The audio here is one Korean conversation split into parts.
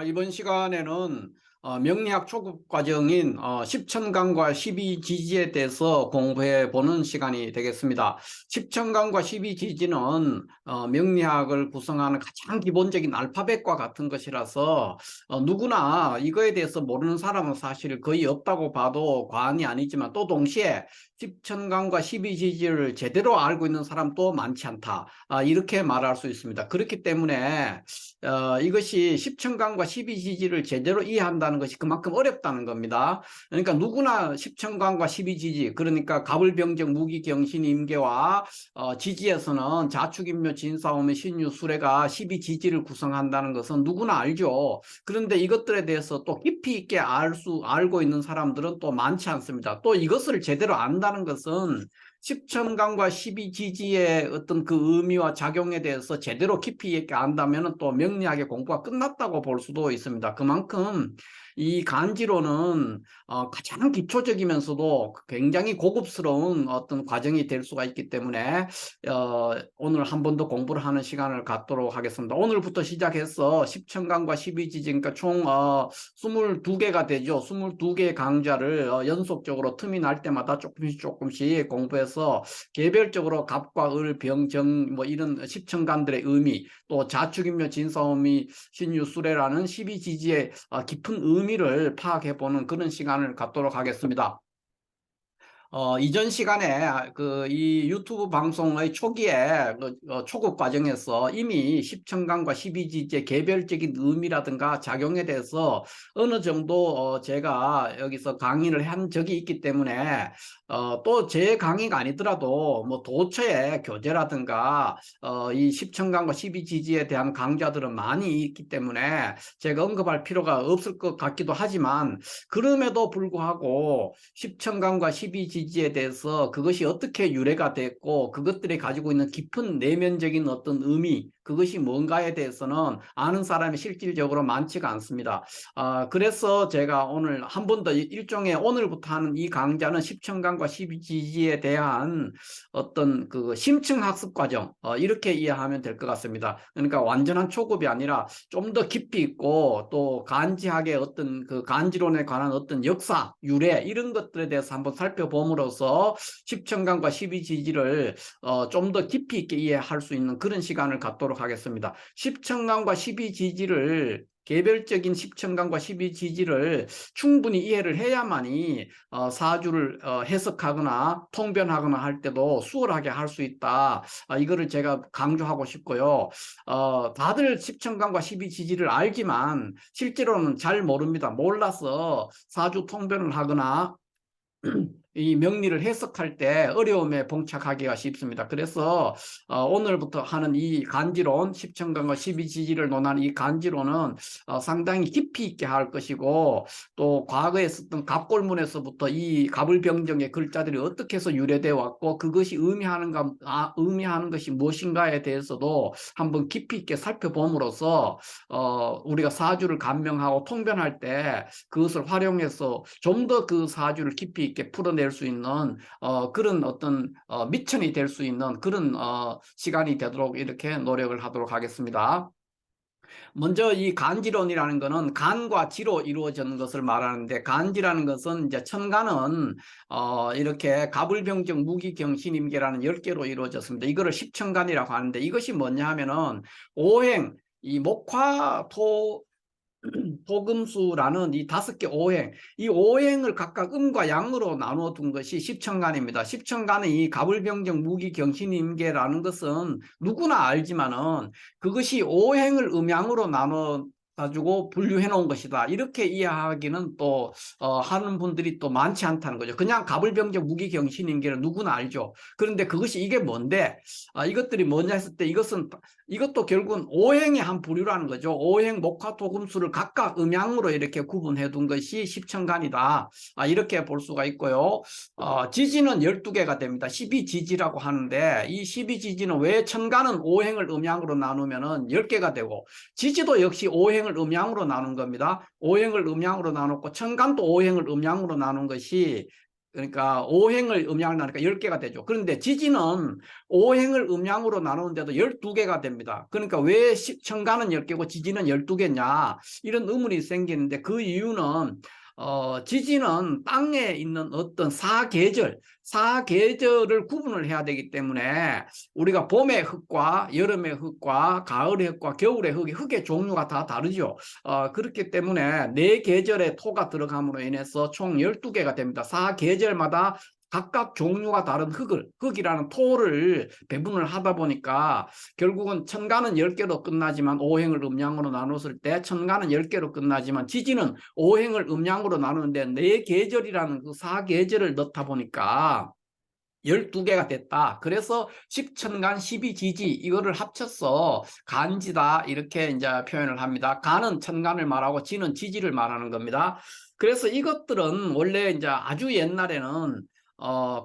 이번 시간에는 명리학 초급 과정인 십천간과 십이지지에 대해서 공부해 보는 시간이 되겠습니다. 십천간과 십이지지는 명리학을 구성하는 가장 기본적인 알파벳과 같은 것이라서 누구나 이거에 대해서 모르는 사람은 사실 거의 없다고 봐도 과언이 아니지만, 또 동시에 십천간과 십이지지를 제대로 알고 있는 사람도 많지 않다, 이렇게 말할 수 있습니다. 그렇기 때문에 이것이 십천간과 십이지지를 제대로 이해한다는 것이 그만큼 어렵다는 겁니다. 그러니까 누구나 십천간과 십이지지, 그러니까 가불병정 무기경신 임계와 지지에서는 자축인묘 진사오미 신유 수레가 십이지지를 구성한다는 것은 누구나 알죠. 그런데 이것들에 대해서 또 깊이 있게 알고 있는 사람들은 또 많지 않습니다. 또 이것을 제대로 안다는 것은 십천간과 십이지지의 어떤 그 의미와 작용에 대해서 제대로 깊이 있게 안다면 또 명리학의 공부가 끝났다고 볼 수도 있습니다. 그만큼 이 간지로는 가장 기초적이면서도 굉장히 고급스러운 어떤 과정이 될 수가 있기 때문에 오늘 한 번 더 공부를 하는 시간을 갖도록 하겠습니다. 오늘부터 시작해서 십천간과 십이지지, 그러니까 총 22개가 되죠. 22개의 강좌를 연속적으로 틈이 날 때마다 조금씩 공부해서 개별적으로 갑과 을, 병, 정 뭐 이런 십천간들의 의미, 또 자축인묘 진사오미 신유 수레라는 십이지지의 깊은 의미를 파악해보는 그런 시간을 갖도록 하겠습니다. 이전 시간에 이 유튜브 방송의 초기에 초급 과정에서 이미 십천간과 십이지지의 개별적인 의미라든가 작용에 대해서 어느 정도 제가 여기서 강의를 한 적이 있기 때문에 또 제 강의가 아니더라도 뭐 도처에 교재라든가 이 십천간과 십이지지에 대한 강좌들은 많이 있기 때문에 제가 언급할 필요가 없을 것 같기도 하지만, 그럼에도 불구하고 십천간과 십이지지에 대해서 그것이 어떻게 유래가 됐고 그것들이 가지고 있는 깊은 내면적인 어떤 의미, 그것이 뭔가에 대해서는 아는 사람이 실질적으로 많지가 않습니다. 그래서 제가 오늘 한 번 더, 일종의 오늘부터 하는 이 강좌는 십천간과 십이지지에 대한 어떤 그 심층학습 과정, 이렇게 이해하면 될 것 같습니다. 그러니까 완전한 초급이 아니라 좀 더 깊이 있고 또 간지학의 어떤 그 간지론에 관한 어떤 역사, 유래, 이런 것들에 대해서 한번 살펴봄으로써 십천간과 십이지지를 좀 더 깊이 있게 이해할 수 있는 그런 시간을 갖도록 하겠습니다. 십천간과 십이지지를, 개별적인 십천간과 십이지지를 충분히 이해를 해야만이 사주를 해석하거나 통변하거나 할 때도 수월하게 할 수 있다. 이거를 제가 강조하고 싶고요. 다들 십천간과 십이지지를 알지만 실제로는 잘 모릅니다. 몰라서 사주 통변을 하거나 이 명리를 해석할 때 어려움에 봉착하기가 쉽습니다. 그래서 오늘부터 하는 이 간지론, 십천간과 십이지지를 논하는 이 간지론은 상당히 깊이 있게 할 것이고, 또 과거에 썼던 갑골문에서부터 이 갑을병정의 글자들이 어떻게 해서 유래되어 왔고 그것이 의미하는 것이 무엇인가에 대해서도 한번 깊이 있게 살펴봄으로써 우리가 사주를 감명하고 통변할 때 그것을 활용해서 좀 더 그 사주를 깊이 있게 풀어낼 수 있는 그런 어떤 미천이 될 수 있는 그런 시간이 되도록 이렇게 노력을 하도록 하겠습니다. 먼저 이 간지론이라는 것은 간과 지로 이루어지는 것을 말하는데, 간지라는 것은 이제 천간은 이렇게 갑을병정 무기경신임계라는 10개로 이루어졌습니다. 이거를 십천간이라고 하는데, 이것이 뭐냐 하면은 오행, 이 목화토 토금수라는 이 5개 오행, 이 오행을 각각 음과 양으로 나누어 둔 것이 십천간입니다. 십천간의 이 갑을병정 무기경신임계라는 것은 누구나 알지만은 그것이 오행을 음양으로 나눠 가지고 분류해 놓은 것이다, 이렇게 이해하기는 또 하는 분들이 또 많지 않다는 거죠. 그냥 갑을병정 무기경신임계는 누구나 알죠. 그런데 그것이 이게 뭔데, 이것들이 뭐냐 했을 때 이것도 결국은 오행의 한 부류라는 거죠. 오행 목화토금수를 각각 음양으로 이렇게 구분해 둔 것이 십천간이다, 이렇게 볼 수가 있고요. 지지는 12개가 됩니다. 12지지라고 하는데, 이 12지지는 왜 천간은 오행을 음양으로 나누면은 10개가 되고, 지지도 역시 오행을 음양으로 나눈 겁니다. 오행을 음양으로 나눴고 천간도 오행을 음양으로 나눈 것이 그러니까 5행을 음양을 나누니까 10개가 되죠. 그런데 지지는 5행을 음양으로 나누는데도 12개가 됩니다. 그러니까 왜 천간은 10개고 지지는 12개냐 이런 의문이 생기는데 그 이유는 지지는 땅에 있는 어떤 사계절을 구분을 해야 되기 때문에 우리가 봄의 흙과 여름의 흙과 가을의 흙과 겨울의 흙의 종류가 다 다르죠. 그렇기 때문에 네 계절의 토가 들어감으로 인해서 총 12개가 됩니다. 사계절마다 각각 종류가 다른 흙이라는 토를 배분을 하다 보니까 결국은 천간은 10개로 끝나지만 5행을 음양으로 나눴을 때 천간은 10개로 끝나지만 지지는 5행을 음양으로 나누는데 네 계절이라는 그 사계절을 넣다 보니까 12개가 됐다. 그래서 10천간 12지지 이거를 합쳐서 간지다 이렇게 이제 표현을 합니다. 간은 천간을 말하고 지는 지지를 말하는 겁니다. 그래서 이것들은 원래 이제 아주 옛날에는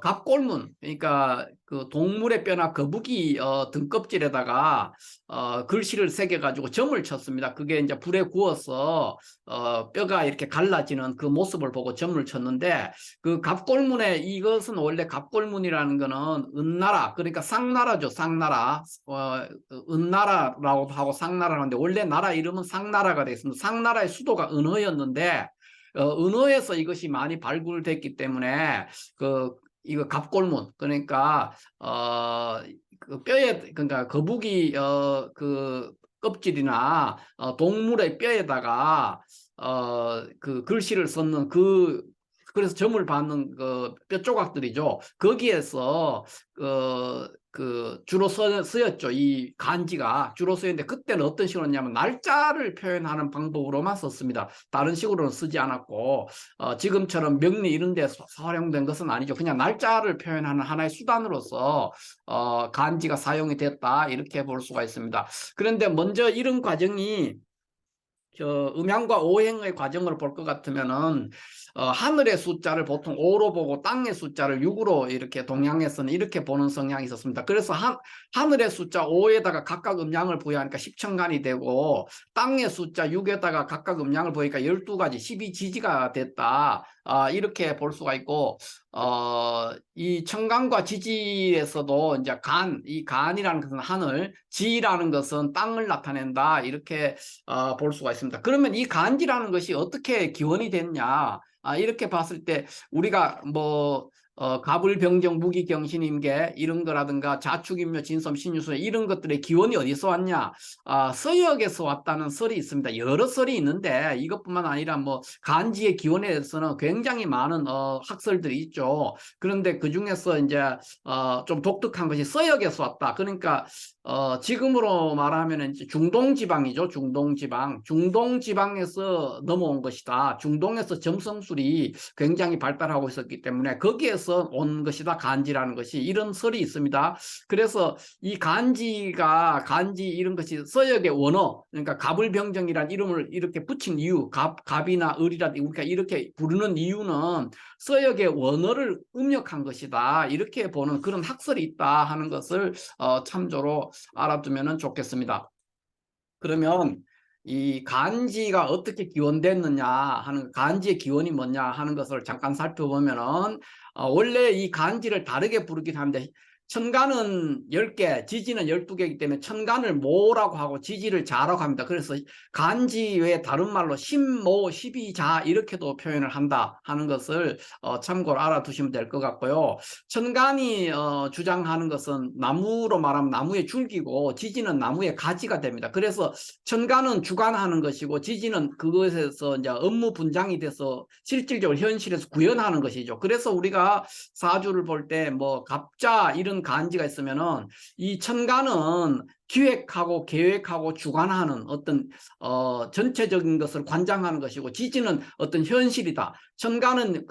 갑골문 그러니까 그 동물의 뼈나 거북이 등껍질에다가 글씨를 새겨 가지고 점을 쳤습니다. 그게 이제 불에 구워서 뼈가 이렇게 갈라지는 그 모습을 보고 점을 쳤는데 그 갑골문에 이것은 원래 갑골문이라는 거는 은나라 그러니까 쌍나라죠. 쌍나라 은나라라고 하고 쌍나라를 하는데 원래 나라 이름은 쌍나라가 되겠습니다. 쌍나라의 수도가 은허였는데 은허에서 이것이 많이 발굴됐기 때문에 이거 갑골문 그러니까 그 뼈에 그러니까 거북이 그 껍질이나 동물의 뼈에다가 그 글씨를 썼는 그래서 점을 받는 그 뼈 조각들이죠. 거기에서 주로 쓰였죠. 이 간지가 주로 쓰였는데 그때는 어떤 식으로 했냐면 날짜를 표현하는 방법으로만 썼습니다. 다른 식으로는 쓰지 않았고 지금처럼 명리 이런 데 활용된 것은 아니죠. 그냥 날짜를 표현하는 하나의 수단으로서 간지가 사용이 됐다 이렇게 볼 수가 있습니다. 그런데 먼저 이런 과정이 음양과 오행의 과정을 볼 것 같으면은 하늘의 숫자를 보통 5로 보고 땅의 숫자를 6으로 이렇게 동양에서는 이렇게 보는 성향이 있었습니다. 그래서 하늘의 숫자 5에다가 각각 음양을 부여하니까 10천간이 되고 땅의 숫자 6에다가 각각 음양을 부여하니까 12가지 12지지가 됐다. 이렇게 볼 수가 있고 이 천간과 지지에서도 이제 이 간이라는 것은 하늘, 지라는 것은 땅을 나타낸다. 이렇게 볼 수가 있습니다. 그러면 이 간지라는 것이 어떻게 기원이 됐냐? 이렇게 봤을 때 우리가 뭐 가불병정 무기경신임계 이런 거라든가 자축인묘 진섬 신유수 이런 것들의 기원이 어디서 왔냐? 서역에서 왔다는 설이 있습니다. 여러 설이 있는데 이것뿐만 아니라 뭐 간지의 기원에 대해서는 굉장히 많은 학설들이 있죠. 그런데 그 중에서 이제 좀 독특한 것이 서역에서 왔다. 그러니까 지금으로 말하면 중동지방이죠. 중동지방에서 넘어온 것이다. 중동에서 점성술이 굉장히 발달하고 있었기 때문에 거기에서 온 것이다. 간지라는 것이 이런 설이 있습니다. 그래서 이 간지 이런 것이 서역의 원어 그러니까 갑을병정이라는 이름을 이렇게 붙인 이유 갑이나 을이라 우리가 이렇게 부르는 이유는 서역의 원어를 음력한 것이다. 이렇게 보는 그런 학설이 있다 하는 것을 참조로 알아두면 좋겠습니다. 그러면 이 간지가 어떻게 기원됐느냐 하는 간지의 기원이 뭐냐 하는 것을 잠깐 살펴보면은 원래 이 간지를 다르게 부르긴 하는데 천간은 10개, 지지는 12개이기 때문에 천간을 모라고 하고 지지를 자라고 합니다. 그래서 간지 외에 다른 말로 신모, 십이자 이렇게도 표현을 한다 하는 것을 참고로 알아두시면 될 것 같고요. 천간이 주장하는 것은 나무로 말하면 나무의 줄기고 지지는 나무의 가지가 됩니다. 그래서 천간은 주관하는 것이고 지지는 그것에서 이제 업무 분장이 돼서 실질적으로 현실에서 구현하는 것이죠. 그래서 우리가 사주를 볼 때 뭐 갑자 이런 간지가 있으면은 이 천간은 기획하고 계획하고 주관하는 어떤 전체적인 것을 관장하는 것이고 지지는 어떤 현실이다. 천간은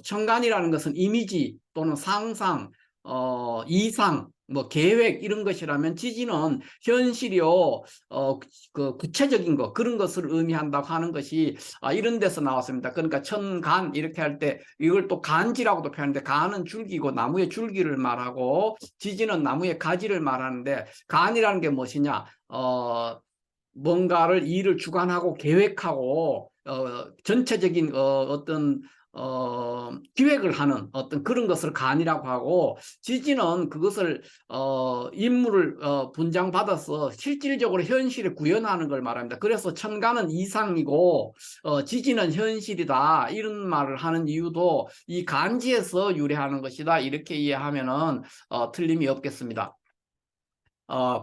천간이라는 것은 이미지 또는 상상, 이상, 뭐 계획 이런 것이라면 지지는 현실이요, 그 구체적인 것 그런 것을 의미한다고 하는 것이 이런 데서 나왔습니다. 그러니까 천간 이렇게 할 때 이걸 또 간지라고도 표현하는데 간은 줄기고 나무의 줄기를 말하고 지지는 나무의 가지를 말하는데 간이라는 게 무엇이냐? 뭔가를 일을 주관하고 계획하고 전체적인 어떤 기획을 하는 어떤 그런 것을 간이라고 하고, 지지는 그것을 임무를 분장받아서 실질적으로 현실에 구현하는 걸 말합니다. 그래서 천간은 이상이고 지지는 현실이다, 이런 말을 하는 이유도 이 간지에서 유래하는 것이다, 이렇게 이해하면은 틀림이 없겠습니다.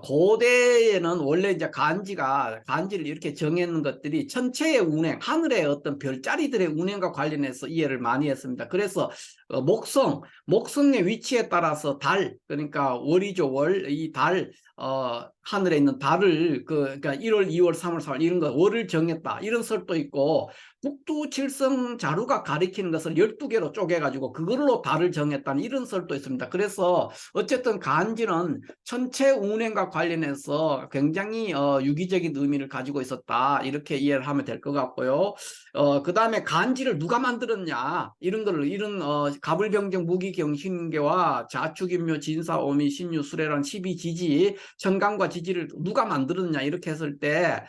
고대에는 원래 이제 간지를 이렇게 정했는 것들이 천체의 운행, 하늘의 어떤 별자리들의 운행과 관련해서 이해를 많이 했습니다. 그래서 목성의 위치에 따라서 달, 그러니까 월이죠, 월, 이 달, 하늘에 있는 달을 그러니까 1월, 2월, 3월, 4월 이런 거 월을 정했다, 이런 설도 있고, 북두칠성 자루가 가리키는 것을 12개로 쪼개가지고 그걸로 달을 정했다는 이런 설도 있습니다. 그래서 어쨌든 간지는 천체 운행과 관련해서 굉장히 유기적인 의미를 가지고 있었다, 이렇게 이해를 하면 될 것 같고요. 그 다음에 간지를 누가 만들었냐, 이런 가불병정 무기경신계와 자축인묘 진사오미 신유수레란 12지지, 천간과 지지를 누가 만들었냐 이렇게 했을 때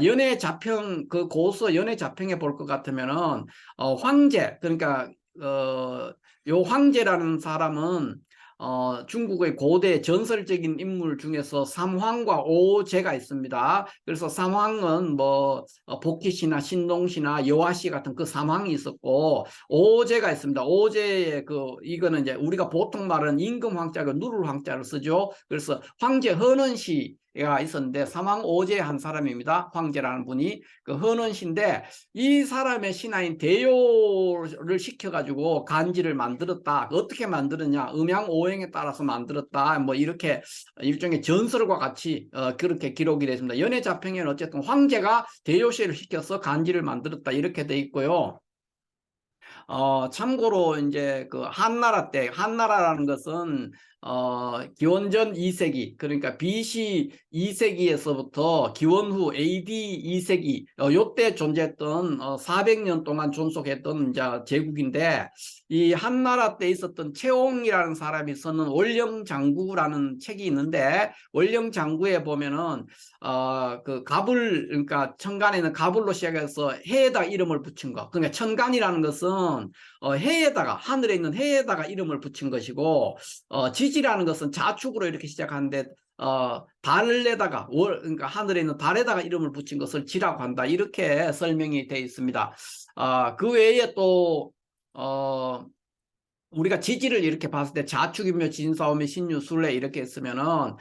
연애 자평, 그 고서 연애 자평에 볼 것 같으면은 황제, 그러니까 요 황제라는 사람은 중국의 고대 전설적인 인물 중에서 삼황과 오제가 있습니다. 그래서 삼황은 뭐 복희씨나 신동씨나 여화씨 같은 그 삼황이 있었고, 오제가 있습니다. 오제의 이거는 이제 우리가 보통 말하는 임금 황자가 누를 황자를 쓰죠. 그래서 황제 헌원씨 가 있었는데 삼황오제 한 사람입니다. 황제라는 분이 그 헌원씨인데, 이 사람의 신하인 대요를 시켜가지고 간지를 만들었다. 어떻게 만들었냐? 음양오행에 따라서 만들었다. 뭐 이렇게 일종의 전설과 같이 그렇게 기록이 됐습니다. 연해자평에는 어쨌든 황제가 대요씨를 시켜서 간지를 만들었다, 이렇게 돼 있고요. 참고로 이제 그 한나라라는 것은 기원전 2세기, 그러니까 BC 2세기에서부터 기원 후 AD 2세기, 요때 존재했던 400년 동안 존속했던 이제 제국인데, 이 한나라 때 있었던 채옹이라는 사람이 쓰는 원령장구라는 책이 있는데, 원령장구에 보면은 그 가불, 그러니까 천간에는 가불로 시작해서 해에다 이름을 붙인 거, 그러니까 천간이라는 것은 해에다가, 하늘에 있는 해에다가 이름을 붙인 것이고, 지지라는 것은 자축으로 이렇게 시작하는데 달에다가 그러니까 하늘에 있는 달에다가 이름을 붙인 것을 지라고 한다, 이렇게 설명이 되어 있습니다. 그 외에 또 우리가 지지를 이렇게 봤을 때 자축이며 진사오며 신유술래 이렇게 했으면은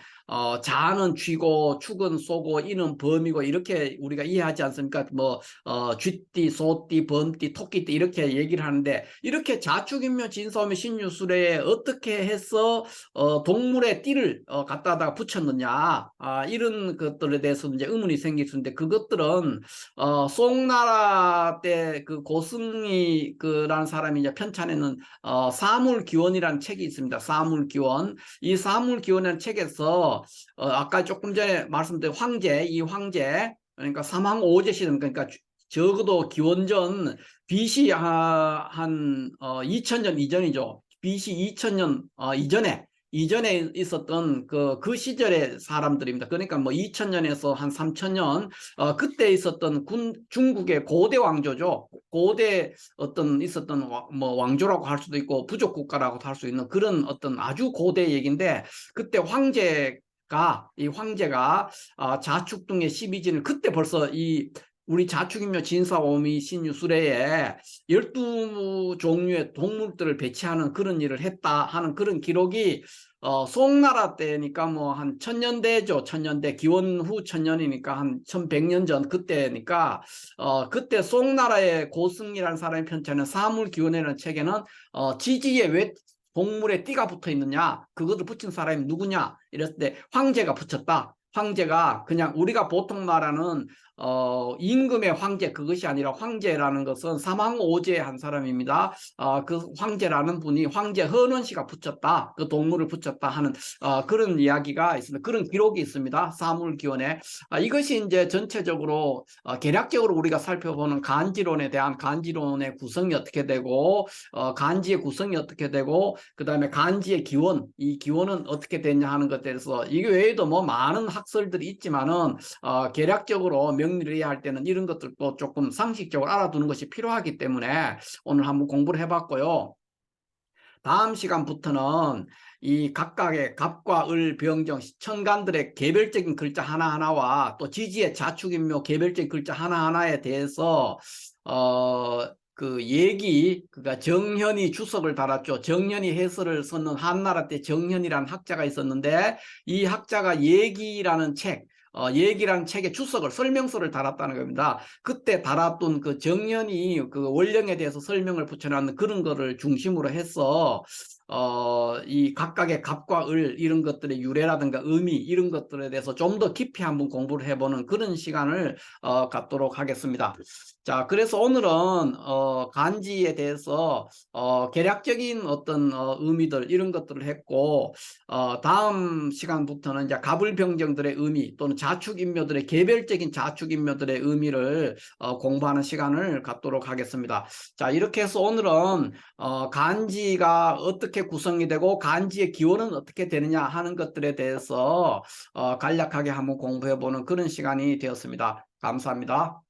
자는 쥐고 축은 쏘고 이는 범이고, 이렇게 우리가 이해하지 않습니까? 뭐 쥐띠, 소띠, 범띠, 토끼띠 이렇게 얘기를 하는데, 이렇게 자축이며 진사오며 신유술래에 어떻게 해서 동물의 띠를 갖다가 붙였느냐, 이런 것들에 대해서 이제 의문이 생길 수 있는데, 그것들은 송나라 때 그 고승이 그라는 사람이 이제 편찬에는 사물기원이라는 책이 있습니다. 사물기원. 이 사물기원이라는 책에서 아까 조금 전에 말씀드린 이 황제, 그러니까 삼황오제 시대, 그러니까 적어도 기원전 BC 한 2000년 이전이죠. BC 2000년 이전에 있었던 그 시절의 사람들입니다. 그러니까 뭐 2000년에서 한 3000년, 그때 있었던 중국의 고대 왕조죠. 고대 있었던 뭐 왕조라고 할 수도 있고 부족 국가라고도 할 수 있는 그런 어떤 아주 고대 얘기인데, 그때 이 황제가 자축 등의 12진을 그때 벌써 우리 자축인묘 진사오미 신유술래에 12종류의 동물들을 배치하는 그런 일을 했다 하는 그런 기록이 송나라 때니까 뭐 한 1000년대죠. 1000년대, 기원 후 1000년이니까 한 1100년 전 그때니까, 그때 송나라의 고승이라는 사람이 편찬한 사물기원이라는 책에는 지지에 왜 동물의 띠가 붙어 있느냐, 그것을 붙인 사람이 누구냐 이랬을 때 황제가 붙였다. 황제가 그냥 우리가 보통 말하는 임금의 황제, 그것이 아니라 황제라는 것은 삼황오제 한 사람입니다. 그 황제라는 분이 황제 헌원씨가 붙였다, 그 동물을 붙였다 하는 그런 이야기가 있습니다. 그런 기록이 있습니다. 사물기원에. 이것이 이제 전체적으로 개략적으로 우리가 살펴보는 간지론의 구성이 어떻게 되고, 간지의 구성이 어떻게 되고, 그 다음에 간지의 기원, 이 기원은 어떻게 되냐 하는 것에 대해서, 이게 외에도 뭐 많은 학설들이 있지만은 개략적으로 정리를 해야 할 때는 이런 것들도 조금 상식적으로 알아두는 것이 필요하기 때문에 오늘 한번 공부를 해봤고요. 다음 시간부터는 이 각각의 갑과 을, 병정, 천간들의 개별적인 글자 하나하나와 또 지지의 자축인묘 개별적인 글자 하나하나에 대해서 그 얘기, 그러니까 정현이 주석을 달았죠. 정현이 해설을 썼는 한나라 때 정현이라는 학자가 있었는데 이 학자가 얘기라는 책, 얘기라는 책에 주석을 설명서를 달았다는 겁니다. 그때 달았던 그 정연이 그 원령에 대해서 설명을 붙여놨는 그런 거를 중심으로 해서 이 각각의 갑과 을 이런 것들의 유래라든가 의미 이런 것들에 대해서 좀 더 깊이 한번 공부를 해보는 그런 시간을 갖도록 하겠습니다. 자, 그래서 오늘은 간지에 대해서 개략적인 어떤 의미들 이런 것들을 했고 다음 시간부터는 이제 갑을병정들의 의미 또는 자축인묘들의 개별적인 자축인묘들의 의미를 공부하는 시간을 갖도록 하겠습니다. 자, 이렇게 해서 오늘은 간지가 어떻게 구성이 되고 간지의 기원은 어떻게 되느냐 하는 것들에 대해서 간략하게 한번 공부해 보는 그런 시간이 되었습니다. 감사합니다.